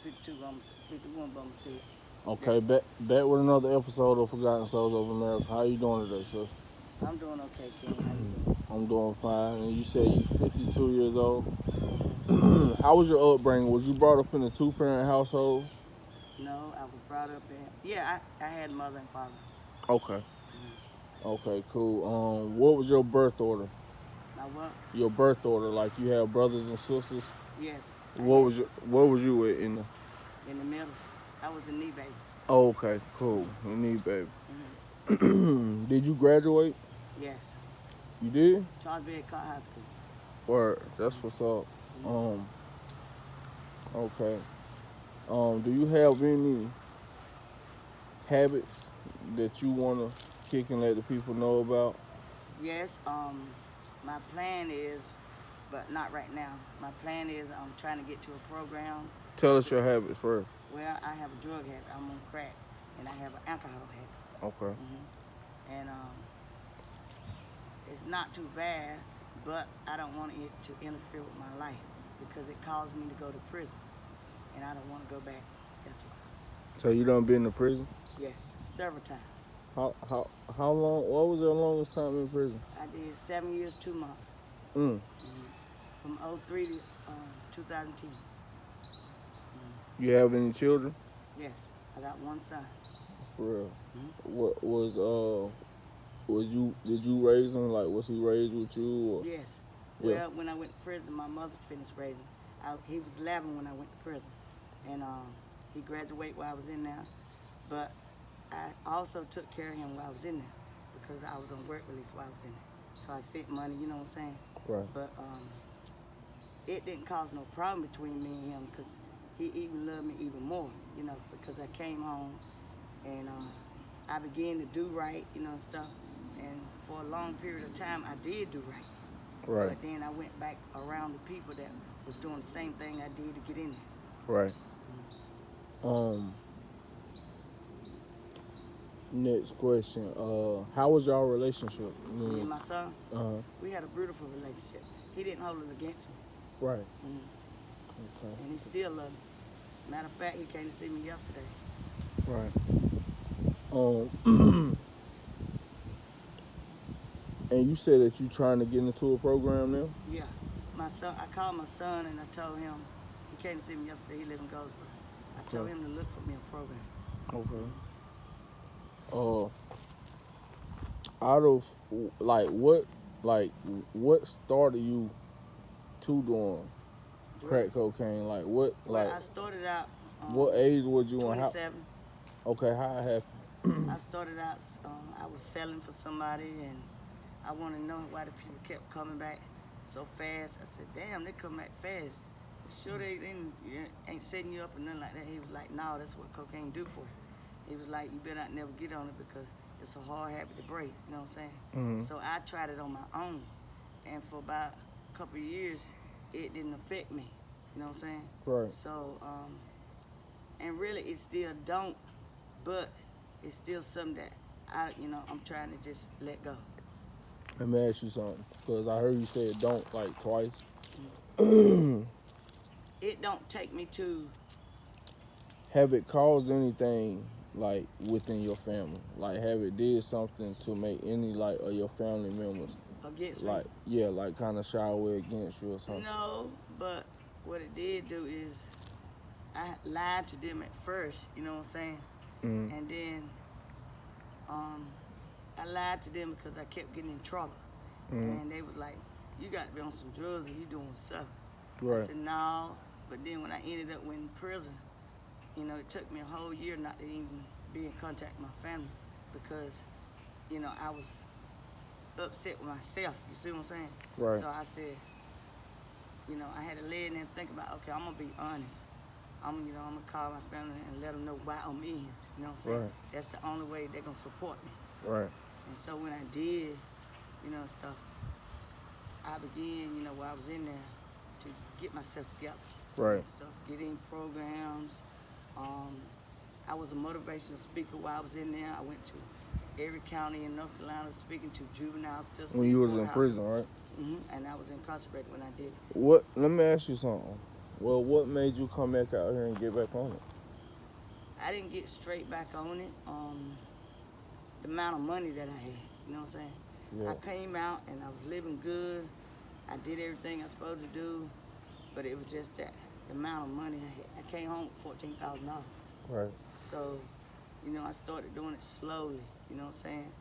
I'm 52, I'm 51, but I'm sick. Okay, back with another episode of Forgotten Souls of America. How you doing today, sir? I'm doing okay, King. How you doing? I'm doing fine. And you said you 52 years old. Mm-hmm. How was your upbringing? Was you brought up in a two-parent household? No, I was brought up in. Yeah, I had mother and father. Okay. Mm-hmm. Okay, cool. What was your birth order? My what? Your birth order, like you have brothers and sisters. Yes, I What had was what was you with in the? in the middle. I was a knee baby. Oh, okay, cool. Mm-hmm. You need baby. Mm-hmm. Did you graduate? Yes, You did? Charles Berry Cott High School. Or that's what's up. Mm-hmm. Um, okay. Do you have any habits that you wanna kick and let the people know about? Yes, my plan is, but not right now. My plan is I'm trying to get to a program. Tell us your habits first. Well, I have a drug habit. I'm on crack, and I have an alcohol habit. Okay. And it's not too bad, but I don't want it to interfere with my life because it caused me to go to prison, and I don't want to go back. That's why. So you done been to prison? Yes, several times. How long? What was your longest time in prison? I did 7 years, 2 months, Mm. from '03 to 2010. You have any children? Yes, I got one son. For real. Mm-hmm. What was you? Did you raise him? Like, was he raised with you? Or? Yes. Yeah. Well, when I went to prison, my mother finished raising. He was 11 when I went to prison, and he graduated while I was in there. But I also took care of him while I was in there because I was on work release while I was in there. So I sent money, you know what I'm saying? Right. But it didn't cause no problem between me and him because he even loved me even more, you know, because I came home and I began to do right, you know, and stuff. And for a long period of time, I did do right. Right. But then I went back around the people that was doing the same thing I did to get in there. Right. Next question. How was y'all relationship? Me and my son, Uh. we had a beautiful relationship. He didn't hold it against me. Right. Mm-hmm. Okay. And he still loved me. Matter of fact, he came to see me yesterday. Right. And you said that you trying to get into a program now? Yeah. My son, I called my son and I told him, he came to see me yesterday, he lives in Goldsboro. I told him to look for me a program. Okay. Out of what started you to doing crack cocaine? Like what? Well, I started out. What age was you on? 27. Okay, how it happened? I started out. I was selling for somebody, and I wanted to know why the people kept coming back so fast. I said, "Damn, they come back fast. Sure, they ain't setting you up or nothing like that." He was like, "No, that's what cocaine do for you." He was like, "You better not never get on it because it's a hard habit to break." You know what I'm saying? Mm-hmm. So I tried it on my own, and for about a couple of years, it didn't affect me. You know what I'm saying? Right. So, and really, it still don't, but it's still something that I'm trying to just let go. Let me ask you something, because I heard you say it don't like twice. It don't take me to. Have it caused anything like within your family? Like have it did something to make any like of your family members Against like me? yeah, like kind of shy away against you or something? No, but what it did do is I lied to them at first, you know what I'm saying? Mm-hmm. And then I lied to them because I kept getting in trouble. Mm-hmm. And they was like, "You got to be on some drugs or you doing something." Right. I said, "No." But then when I ended up in prison, it took me a whole year not to even be in contact with my family because, I was upset with myself. You see what I'm saying? Right. So I said, I had to lay in there and think about, okay, I'm gonna be honest. I'm gonna call my family and let them know why I'm in here. You know what I'm saying? Right. That's the only way they're gonna support me. Right. And so when I did, stuff, I began, while I was in there, to get myself together. Right. And stuff, get in programs. I was a motivational speaker while I was in there. I went to every county in North Carolina speaking to juvenile systems. When you was in prison, right? Mm-hmm. And I was incarcerated when I did it. What? Let me ask you something. Well, what made you come back out here and get back on it? I didn't get straight back on it. The amount of money that I had, you know what I'm saying? Yeah. I came out and I was living good. I did everything I was supposed to do, but it was just that the amount of money I had. I came home with $14,000. Right. So, you know, I started doing it slowly, you know what I'm saying?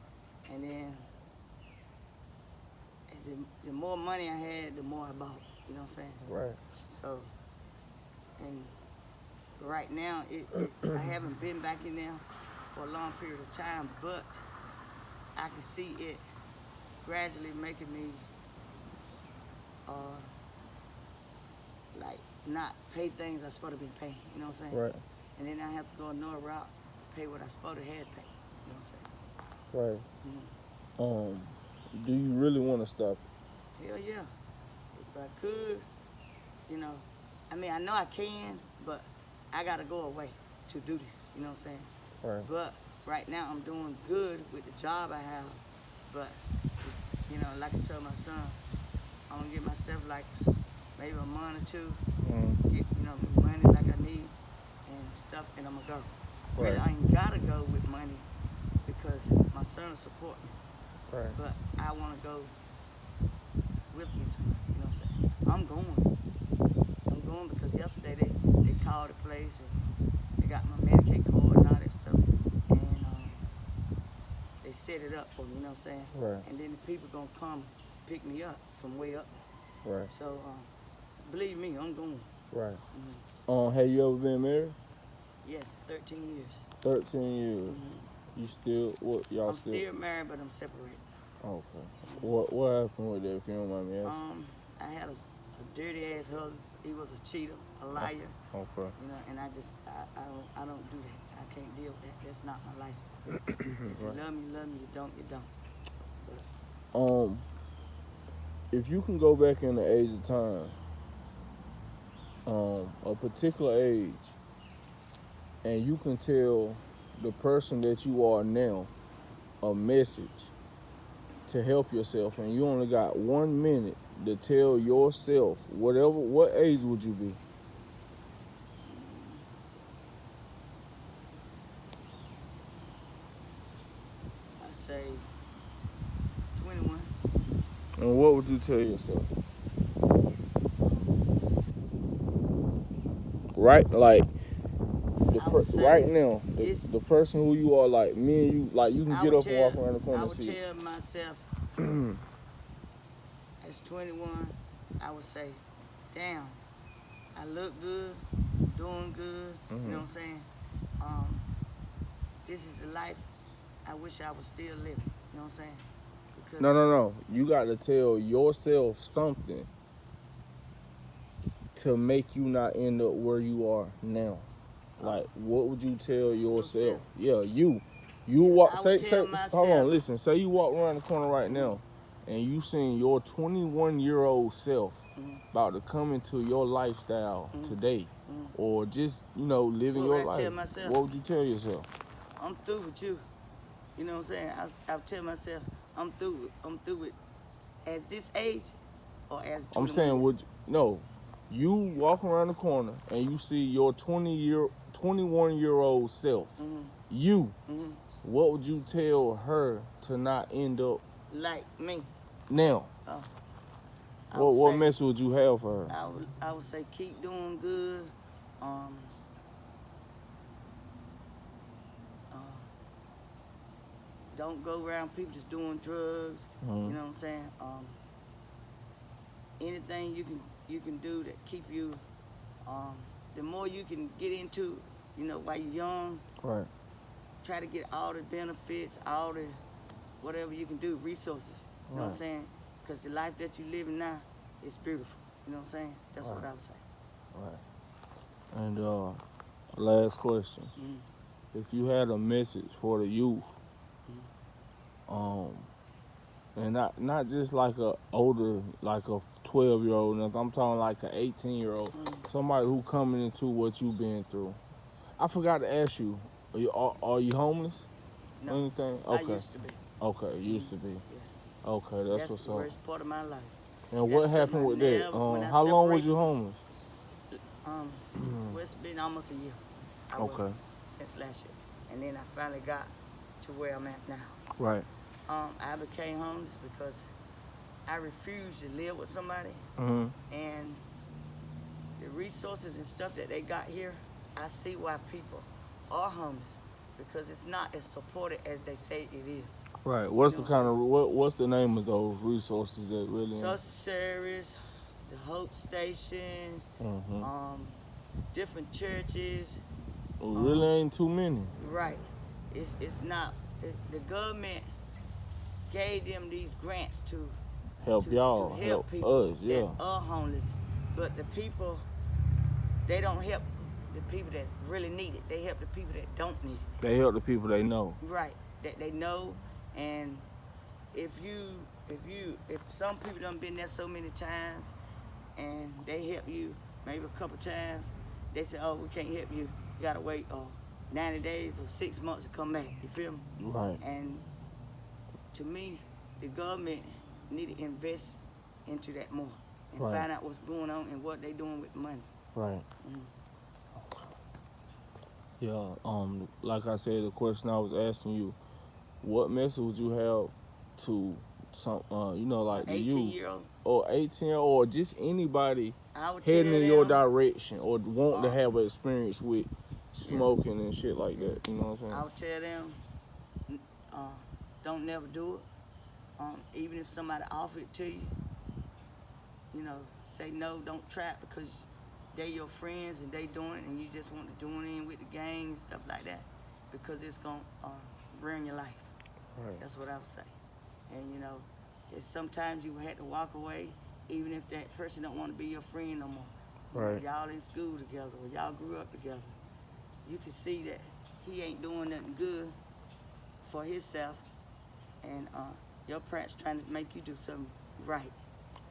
And then the more money I had, the more I bought, you know what I'm saying? Right. So, and right now, I haven't been back in there for a long period of time, but I can see it gradually making me, like, not pay things I'm supposed to be paying, you know what I'm saying? Right. And then I have to go another route to pay what I supposed to had pay, you know what I'm saying? Right. Mhm. Do you really want to stop it? Hell yeah. If I could, you know, I mean, I know I can, but I gotta go away to do this, you know what I'm saying? Right. But right now I'm doing good with the job I have, but, you know, like I told my son, I'm gonna give myself like maybe a month or two, get, you know, money like I need and stuff, and I'm gonna go. Really, Right. I ain't gotta go with money because my son will support me, Right. but I wanna go with me, you know what I'm saying? I'm going because yesterday they called the place and they got my Medicaid card and all that stuff, and they set it up for me, you know what I'm saying? Right. And then the people gonna come pick me up from way up there. Right. So believe me, I'm going. Right. Mhm. Have you ever been married? Yes, 13 years. 13 years. Mhm. You still what? Y'all I'm still married, but I'm separated. Okay. What happened with that? If you don't mind me asking. I had a dirty ass husband. He was a cheater, a liar. Okay. You know, and I don't do that. I can't deal with that. That's not my lifestyle. If you Right. love me, you love me. You don't, you don't. But If you can go back in the age of time, a particular age, and you can tell the person that you are now a message to help yourself, and you only got 1 minute to tell yourself what age would you be? I say 21. And what would you tell yourself? Right, like I would say right now, this. the person who you are, like me and you, like you can I get would up and walk around the corner I and would see. tell myself as 21, I would say, damn, I look good, doing good, you know what I'm saying? This is the life I wish I was still living, you know what I'm saying? Because No. You got to tell yourself something to make you not end up where you are now. Like, what would you tell yourself? Yourself. Yeah, you Yeah, walk. I would Say. tell Hold myself- on. Listen. Say you walk around the corner right now, and you seen your 21-year-old self about to come into your lifestyle today, or just living What your would I life. tell myself? What would you tell yourself? I'm through with you. You know what I'm saying? I tell myself I'm through with at this age or as 21 I'm saying, years. you walk around the corner and you see your 21-year-old self. You. What would you tell her to not end up Like me. now? I would What say- message would you have for her? I would say keep doing good. Don't go around people that's doing drugs. You know what I'm saying? Anything you can do that keep you. The more you can get into, while you're young. Right. Try to get all the benefits, all the whatever you can do, resources. You know what I'm saying? Because the life that you're living now is beautiful. You know what I'm saying? That's what I would say. Right. And last question. If you had a message for the youth, and not just like a older, like a 12-year-old, I'm talking like an 18-year-old, somebody who coming into what you've been through. I forgot to ask you, are you homeless? No. Anything? I used to be. Okay, used to be. Yes. Okay, that's what's the up. worst part of my life. And what That's happened with something I that? never- when I How long was separate you from- homeless? Well, it's been almost a year. I Okay. was since last year, and then I finally got to where I'm at now. Right. I became homeless because I refused to live with somebody, Mm-hmm. and the resources and stuff that they got here, I see why people are homeless because it's not as supported as they say it is. Right. What's You the know kind of what's the name of those resources that really? Social service, the Hope Station, Mm-hmm. different churches. Really ain't too many. Right. It's not. The government gave them these grants to Help y'all, help help people us, yeah. that are homeless, but the people they don't help the people that really need it. They help the people that don't need it. They help the people they know. Right. That they know, and if some people done been there so many times, and they help you maybe a couple times, they say, oh, we can't help you. You gotta wait 90 days or 6 months to come back. You feel me? Right. And to me, the government need to invest into that more and Right. find out what's going on and what they doing with the money. Right. Mhm. Yeah. Like I said, the question I was asking you, what message would you have to some, like the youth 18-year-old, or 18 or just anybody I would heading tell in your them, direction or want to Uh, have an experience with smoking and shit like that? You know what I'm saying? I would tell them, don't never do it. Even if somebody offer it to you, say no, don't try it because they your friends and they doing it and you just want to join in with the gang and stuff like that because it's going to ruin your life. Right. That's what I would say. And it's sometimes you had to walk away even if that person don't want to be your friend no more. Right. Y'all in school together or y'all grew up together. You can see that he ain't doing nothing good for himself, and your parents trying to make you do something right.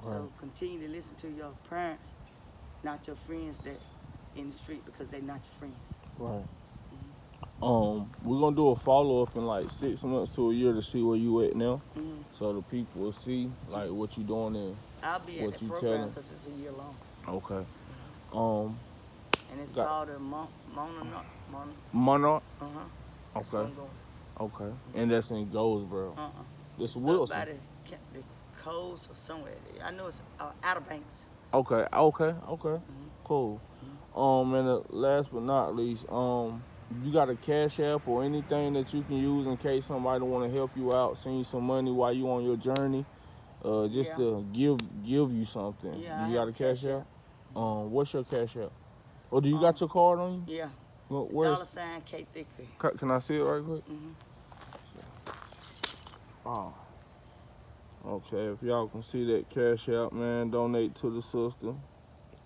So Right. continue to listen to your parents, not your friends that in the street because they not your friends. Right. We're gonna do a follow up in like 6 months to a year to see where you at now, Mm-hmm. so the people will see like what you doing and I'll be at what the you program telling. because it's a year long, Okay. and it's Got- called a Monarch. That's where Okay. I'm going. Okay. And that's in Goldsboro. This It's Wilson. up by the coast or somewhere. I know it's Outer Banks. Okay. Cool. And last but not least, you got a Cash App or anything that you can use in case somebody want to help you out, send you some money while you on your journey, just Yeah. to give you something. Yeah, Do I you got have a a Cash Cash App? What's your Cash App? Or do you Um, got your card on you? Yeah. Where's? $K Thickery. Can I see it right quick? Mhm. Oh. Okay, if y'all can see that Cash App, man, donate to the sister.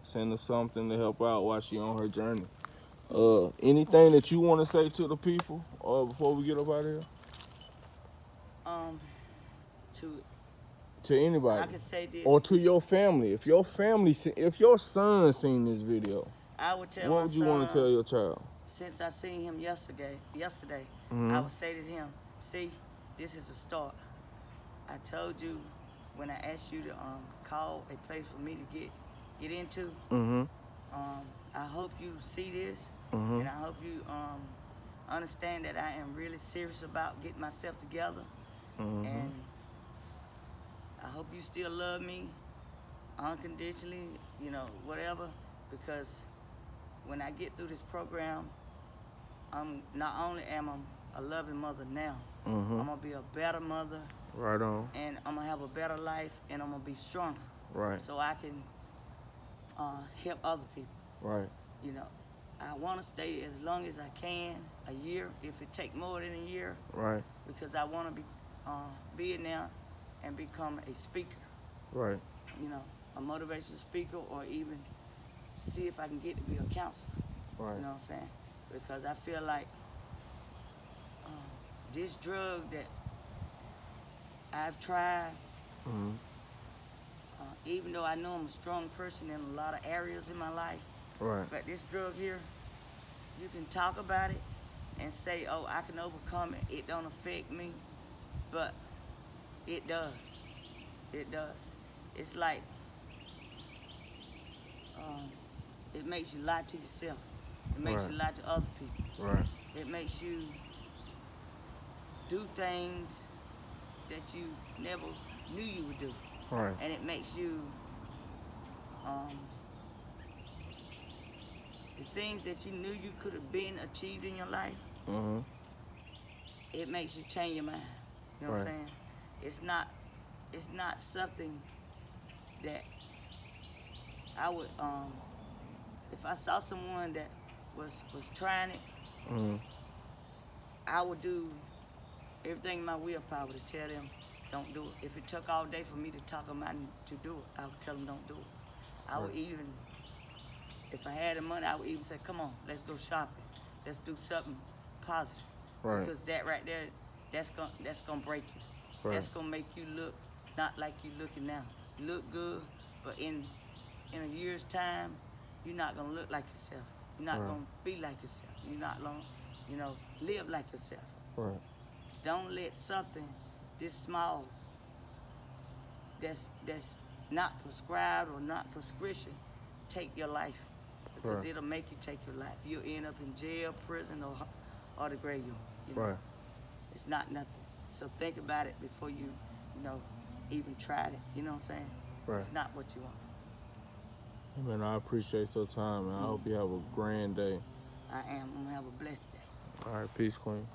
Send her something to help out while she on her journey. Anything that you want to say to the people before we get up out of here? To To anybody. I can say this. Or to your family. If your son seen this video, I would tell what my would you want to son, tell your child? since I seen him yesterday, Mhm. I would say to him, see, this is a start. I told you when I asked you to call a place for me to get into. Mm-hmm. I hope you see this, Mhm. and I hope you understand that I am really serious about getting myself together. Mhm. And I hope you still love me unconditionally, whatever, because when I get through this program, not only am I a loving mother now, Mhm. I'm gonna be a better mother, Right on. and I'm gonna have a better life, and I'm gonna be stronger, Right. so I can help other people. Right. I want to stay as long as I can, a year, if it take more than a year, Right. because I want to be in there and become a speaker, Right. a motivational speaker, or even see if I can get to be a counselor. Right. You know what I'm saying? Because I feel like this drug that I've tried, Mhm. even though I know I'm a strong person in a lot of areas in my life, Right. but this drug here, you can talk about it and say, oh, I can overcome it. It don't affect me, but it does. It does. It's like It makes you lie to yourself. It makes Right. you lie to other people. Right. It makes you do things that you never knew you would do. Right. And it makes you, the things that you knew you could have been achieved in your life, Mm-hmm. it makes you change your mind. You know what I'm Right. saying? It's not something that I would, if I saw someone that was trying it, Mm-hmm. I would do everything in my willpower to tell them, don't do it. If it took all day for me to talk them out to do it, I would tell them don't do it. I would even, if I had the money, I would even say, come on, let's go shopping. Let's do something positive. Right. Because that right there, that's gonna break you. Right. That's gonna make you look not like you looking now. You look good, but in a year's time, you're not gonna look like yourself. You're not Right. gonna be like yourself. You're not gonna, live like yourself. Right. Don't let something this small that's not prescribed or not prescription take your life, because Right. it'll make you take your life. You'll end up in jail, prison, or the graveyard. You know? Right. It's not nothing. So think about it before you even tried it. You know what I'm saying? Right. It's not what you want. Man, I appreciate your time, man. I hope you have a grand day. I am. I'm gonna have a blessed day. All right, peace, Queen.